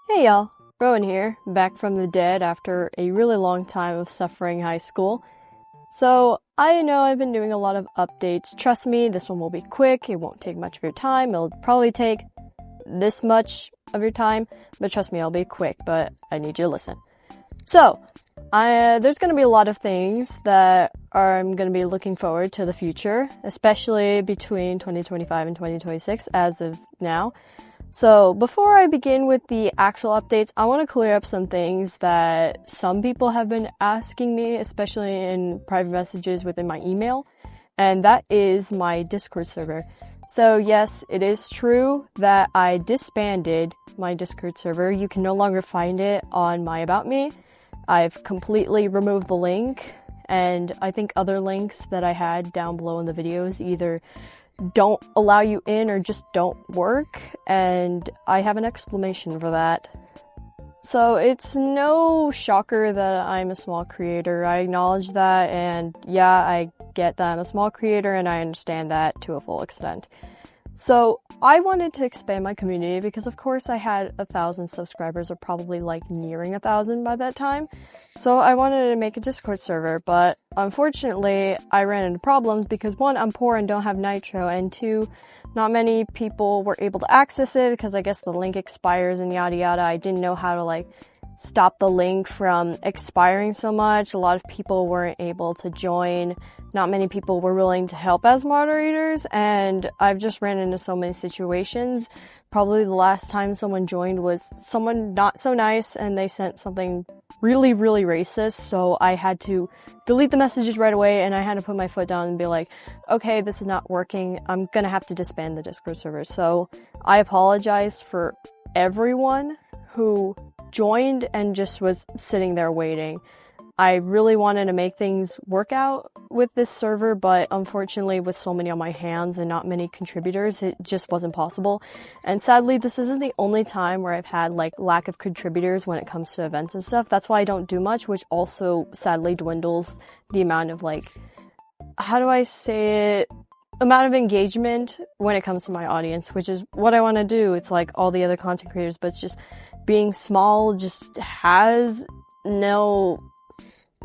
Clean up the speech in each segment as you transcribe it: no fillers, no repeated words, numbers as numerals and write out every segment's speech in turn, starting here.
Hey y'all, Rowan here, back from the dead after a really long time of suffering high school. So, I know I've been doing a lot of updates. Trust me, this one will be quick, it won't take much of your time, it'll probably take this much of your time, but trust me, I'll be quick, but I need you to listen. So, there's going to be a lot of things that I'm going to be looking forward to the future, especially between 2025 and 2026 as of now. So before I begin with the actual updates, I want to clear up some things that some people have been asking me, especially in private messages within my email, and that is my Discord server. So yes, it is true that I disbanded my Discord server. You can no longer find it on my About Me. I've completely removed the link, and I think other links that I had down below in the videos either don't allow you in or just don't work, and I have an explanation for that. So it's no shocker that I'm a small creator. I acknowledge that, and yeah, I get that I'm a small creator and I understand that to a full extent. So I wanted to expand my community because of course I had 1,000 subscribers, or probably like nearing 1,000 by that time. So I wanted to make a Discord server, but unfortunately I ran into problems because one, I'm poor and don't have Nitro, and two, not many people were able to access it because I guess the link expires and yada yada. I didn't know how to stop the link from expiring so much. A lot of people weren't able to join. Not many people were willing to help as moderators, and I've just ran into so many situations. Probably the last time someone joined was someone not so nice, and they sent something really, really racist, so I had to delete the messages right away, and I had to put my foot down and be like, okay, this is not working. I'm gonna have to disband the Discord server. So I apologize for everyone who joined and just was sitting there waiting. I really wanted to make things work out with this server, but unfortunately with so many on my hands and not many contributors, it just wasn't possible. And sadly, this isn't the only time where I've had lack of contributors when it comes to events and stuff. That's why I don't do much, which also sadly dwindles the amount of how do I say it? Amount of engagement when it comes to my audience, which is what I want to do. It's like all the other content creators, but it's just being small just has no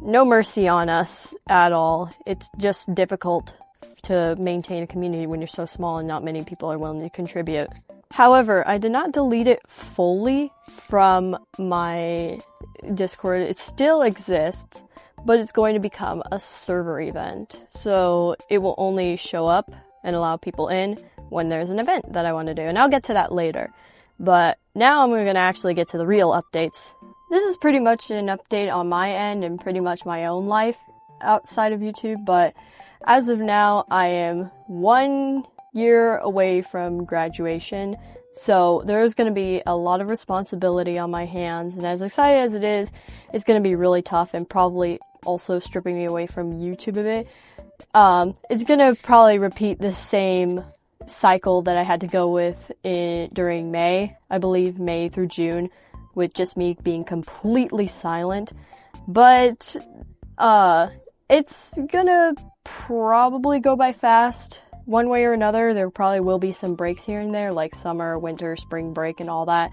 mercy on us at all. It's just difficult to maintain a community when you're so small and not many people are willing to contribute. However, I did not delete it fully from my Discord. It still exists, but it's going to become a server event. So it will only show up and allow people in when there's an event that I want to do. And I'll get to that later. But now I'm going to actually get to the real updates. This is pretty much an update on my end and pretty much my own life outside of YouTube, but as of now, I am 1 year away from graduation, so there's going to be a lot of responsibility on my hands, and as excited as it is, it's going to be really tough and probably also stripping me away from YouTube a bit. It's going to probably repeat the same cycle that I had to go with during May, I believe May through June, with just me being completely silent, but it's gonna probably go by fast one way or another. There probably will be some breaks here and there, like summer, winter, spring break and all that,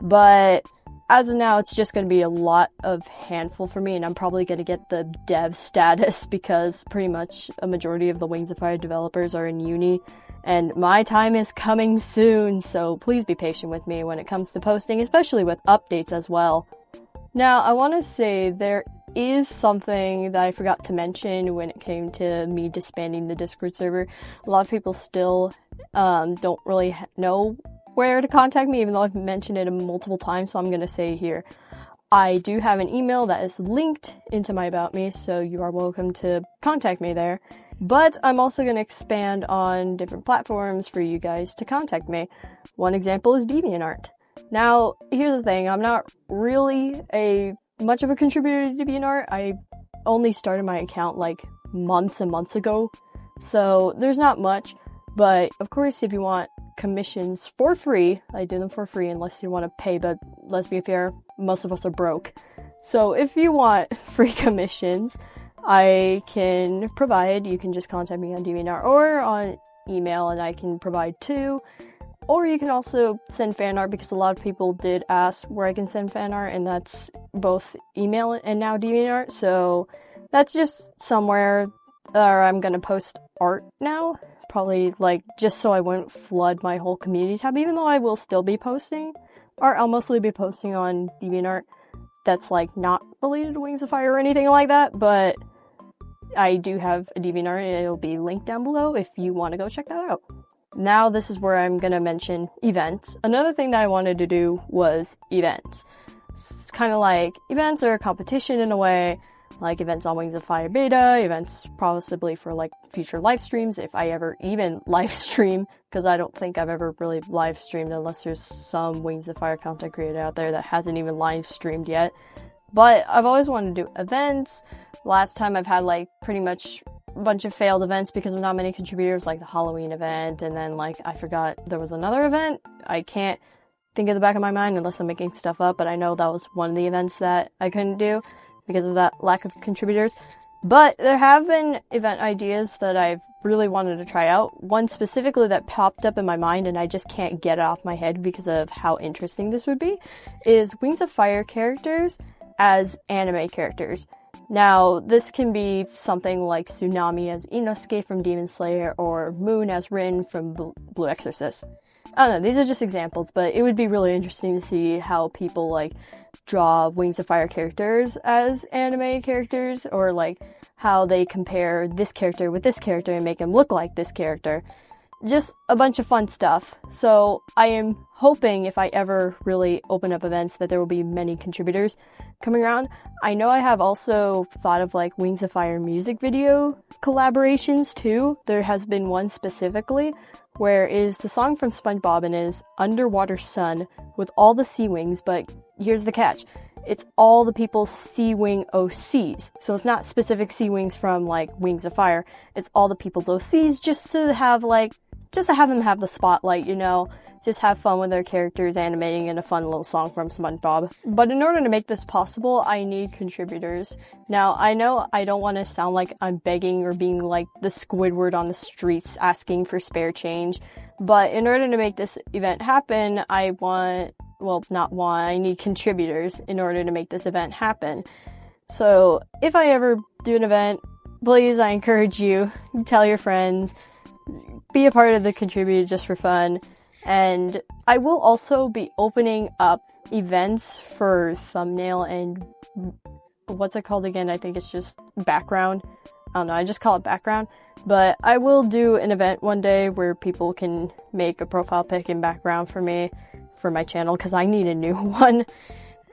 but as of now it's just gonna be a lot of handful for me, and I'm probably gonna get the dev status because pretty much a majority of the Wings of Fire developers are in uni. And my time is coming soon, so please be patient with me when it comes to posting, especially with updates as well. Now, I want to say there is something that I forgot to mention when it came to me disbanding the Discord server. A lot of people still don't really know where to contact me, even though I've mentioned it multiple times, so I'm going to say here. I do have an email that is linked into my About Me, so you are welcome to contact me there. But I'm also going to expand on different platforms for you guys to contact me. One example is DeviantArt. Now, here's the thing, I'm not really much of a contributor to DeviantArt. I only started my account months and months ago, so there's not much. But of course, if you want commissions for free, I do them for free unless you want to pay, but let's be fair, most of us are broke. So if you want free commissions, I can provide. You can just contact me on DeviantArt or on email and I can provide too. Or you can also send fan art, because a lot of people did ask where I can send fan art, and that's both email and now DeviantArt. So that's just somewhere where I'm gonna post art now. Probably, like, just so I wouldn't flood my whole community tab, even though I will still be posting art. I'll mostly be posting on DeviantArt that's, like, not related to Wings of Fire or anything like that, but I do have a DeviantArt, and it'll be linked down below if you want to go check that out. Now this is where I'm gonna mention events. Another thing that I wanted to do was events. It's kind of like events are a competition in a way, like events on Wings of Fire beta, events possibly for like future live streams, if I ever even live stream, because I don't think I've ever really live streamed unless there's some Wings of Fire content creator out there that hasn't even live streamed yet. But I've always wanted to do events. Last time I've had like pretty much a bunch of failed events because of not many contributors, like the Halloween event, and then like I forgot there was another event. I can't think of the back of my mind unless I'm making stuff up, but I know that was one of the events that I couldn't do because of that lack of contributors. But there have been event ideas that I've really wanted to try out. One specifically that popped up in my mind and I just can't get it off my head because of how interesting this would be is Wings of Fire characters as anime characters. Now, this can be something like Tsunami as Inosuke from Demon Slayer or Moon as Rin from Blue Exorcist. I don't know, these are just examples, but it would be really interesting to see how people like draw Wings of Fire characters as anime characters, or like how they compare this character with this character and make him look like this character. Just a bunch of fun stuff. So I am hoping if I ever really open up events that there will be many contributors coming around. I know I have also thought of like Wings of Fire music video collaborations too. There has been one specifically where it is the song from SpongeBob and is Underwater Sun with all the sea wings, but here's the catch. It's all the people's sea wing OCs. So it's not specific sea wings from like Wings of Fire. It's all the people's OCs just to have them have the spotlight, you know, just have fun with their characters animating in a fun little song from SpongeBob. But in order to make this possible, I need contributors. Now, I know I don't want to sound like I'm begging or being like the Squidward on the streets asking for spare change, but in order to make this event happen, I need contributors in order to make this event happen. So if I ever do an event, please, I encourage you, tell your friends, be a part of the contributor just for fun. And I will also be opening up events for thumbnail and what's it called again? I think it's just background. I don't know, I just call it background. But I will do an event one day where people can make a profile pic and background for me for my channel, because I need a new one.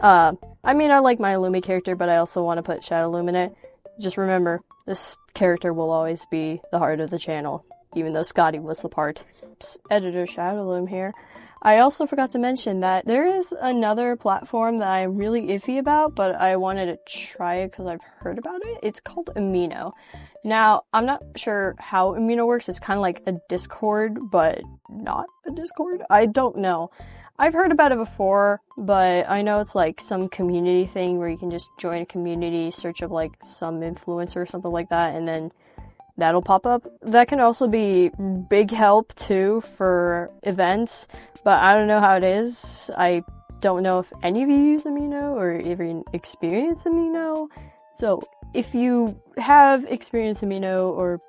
I like my Illumi character, but I also want to put Shadowilum in it. Just remember, this character will always be the heart of the channel, even though Scotty was the part. Oops, editor Shadowilum here. I also forgot to mention that there is another platform that I'm really iffy about, but I wanted to try it because I've heard about it. It's called Amino. Now, I'm not sure how Amino works. It's kind of like a Discord, but not a Discord. I don't know. I've heard about it before, but I know it's like some community thing where you can just join a community, search up like some influencer or something like that, and then that'll pop up. That can also be big help too for events, but I don't know how it is. I don't know if any of you use Amino or even experience Amino. So if you have experienced Amino or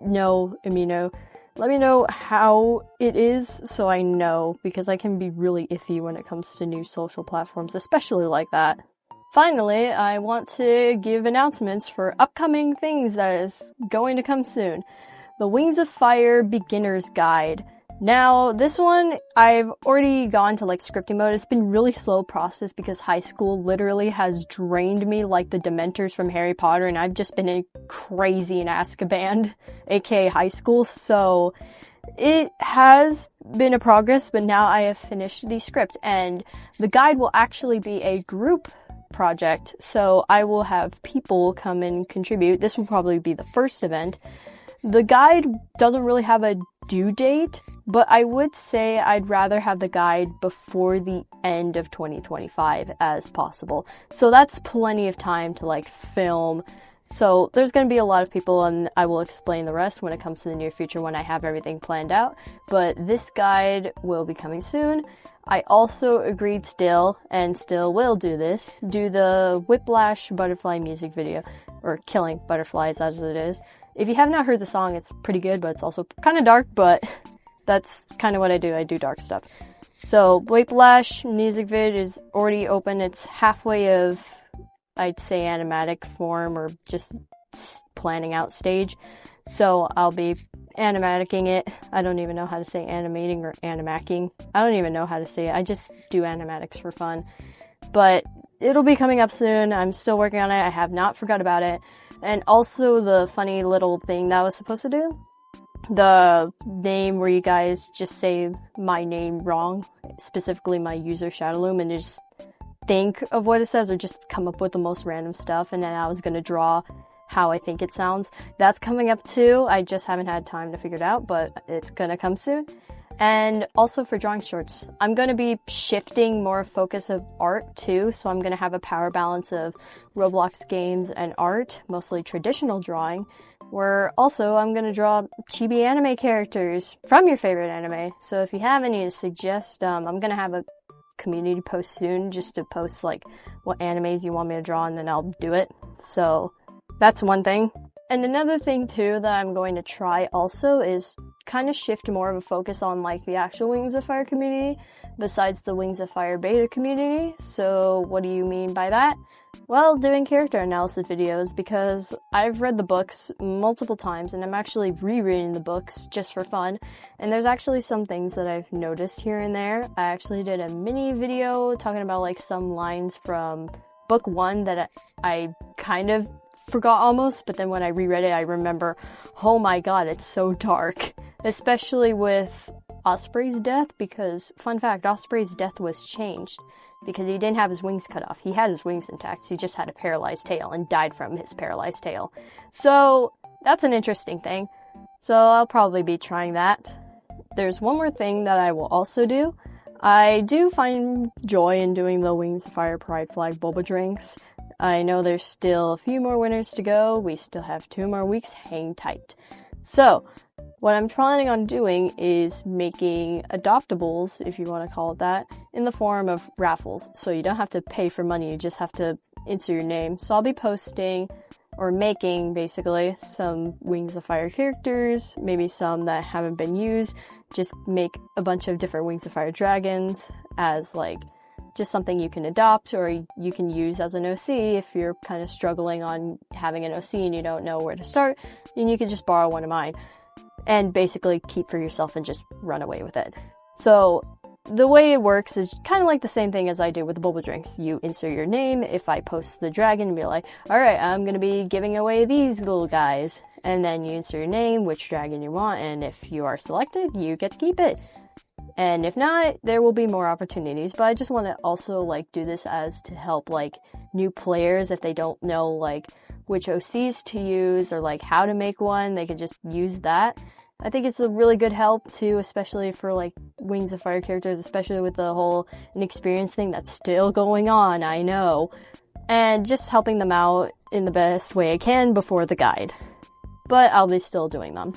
know Amino, let me know how it is so I know, because I can be really iffy when it comes to new social platforms, especially like that. Finally, I want to give announcements for upcoming things that is going to come soon. The Wings of Fire Beginner's Guide. Now, this one, I've already gone to like scripting mode. It's been really slow process because high school literally has drained me like the Dementors from Harry Potter, and I've just been crazy in Azkaban, aka high school, so it has been a progress, but now I have finished the script, and the guide will actually be a group project, so I will have people come and contribute. This will probably be the first event. The guide doesn't really have a due date, but I would say I'd rather have the guide before the end of 2025 as possible. So that's plenty of time to like film, So there's going to be a lot of people, and I will explain the rest when it comes to the near future when I have everything planned out. But this guide will be coming soon. I also agreed still, and still will do the Whiplash butterfly music video, or Killing Butterflies as it is. If you have not heard the song, it's pretty good, but it's also kind of dark, but that's kind of what I do. I do dark stuff. So Whiplash music vid is already open. It's halfway of, I'd say, animatic form or just planning out stage. So I'll be animaticking it. I don't even know how to say animating or animacking. I don't even know how to say it. I just do animatics for fun. But it'll be coming up soon. I'm still working on it. I have not forgot about it. And also the funny little thing that I was supposed to do. The name where you guys just say my name wrong. Specifically my user Shadowilum, and just think of what it says or just come up with the most random stuff, and then I was gonna draw how I think it sounds. That's coming up too. I just haven't had time to figure it out, but it's gonna come soon. And also for drawing shorts, I'm gonna be shifting more focus of art too, so I'm gonna have a power balance of Roblox games and art, mostly traditional drawing, where also I'm gonna draw chibi anime characters from your favorite anime. So if you have any to suggest, I'm gonna have a community post soon just to post like what animes you want me to draw, and then I'll do it. So that's one thing. And another thing too that I'm going to try also is kind of shift more of a focus on like the actual Wings of Fire community besides the Wings of Fire beta community. So what do you mean by that? Well, doing character analysis videos, because I've read the books multiple times and I'm actually rereading the books just for fun. And there's actually some things that I've noticed here and there. I actually did a mini video talking about like some lines from book 1 that I kind of forgot almost, but then when I reread it, I remember, oh my god, it's so dark. Especially with Osprey's death, because, fun fact, Osprey's death was changed because he didn't have his wings cut off. He had his wings intact, he just had a paralyzed tail and died from his paralyzed tail. So, that's an interesting thing. So, I'll probably be trying that. There's one more thing that I will also do. I do find joy in doing the Wings of Fire Pride Flag boba drinks. I know there's still a few more winners to go. We still have 2 more weeks. Hang tight. So, what I'm planning on doing is making adoptables, if you want to call it that, in the form of raffles. So you don't have to pay for money, you just have to enter your name. So I'll be posting, or making, basically, some Wings of Fire characters, maybe some that haven't been used. Just make a bunch of different Wings of Fire dragons as, like, just something you can adopt or you can use as an OC if you're kind of struggling on having an OC and you don't know where to start, then you can just borrow one of mine and basically keep for yourself and just run away with it. So the way it works is kind of like the same thing as I do with the boba drinks. You insert your name. If I post the dragon and be like, alright, I'm gonna be giving away these little guys, and then you insert your name, which dragon you want, and if you are selected, you get to keep it. And if not, there will be more opportunities, but I just want to also, like, do this as to help, like, new players if they don't know, like, which OCs to use or, like, how to make one, they could just use that. I think it's a really good help, too, especially for, like, Wings of Fire characters, especially with the whole inexperience thing that's still going on, I know. And just helping them out in the best way I can before the guide. But I'll be still doing them.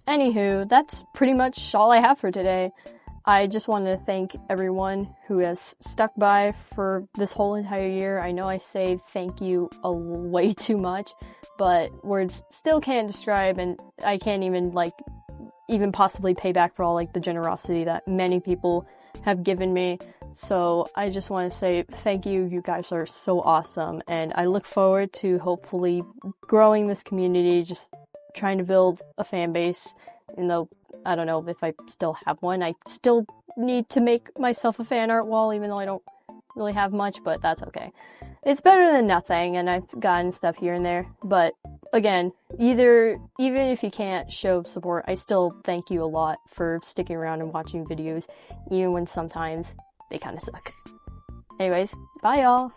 Anywho, that's pretty much all I have for today. I just want to thank everyone who has stuck by for this whole entire year. I know I say thank you way too much, but words still can't describe, and I can't even, like, even possibly pay back for all, like, the generosity that many people have given me. So I just want to say thank you. You guys are so awesome, and I look forward to hopefully growing this community, just trying to build a fan base, even though I don't know if I still have one. I still need to make myself a fan art wall, even though I don't really have much, but that's okay. It's better than nothing, and I've gotten stuff here and there. But again, even if you can't show support, I still thank you a lot for sticking around and watching videos, even when sometimes they kind of suck. Anyways, bye y'all!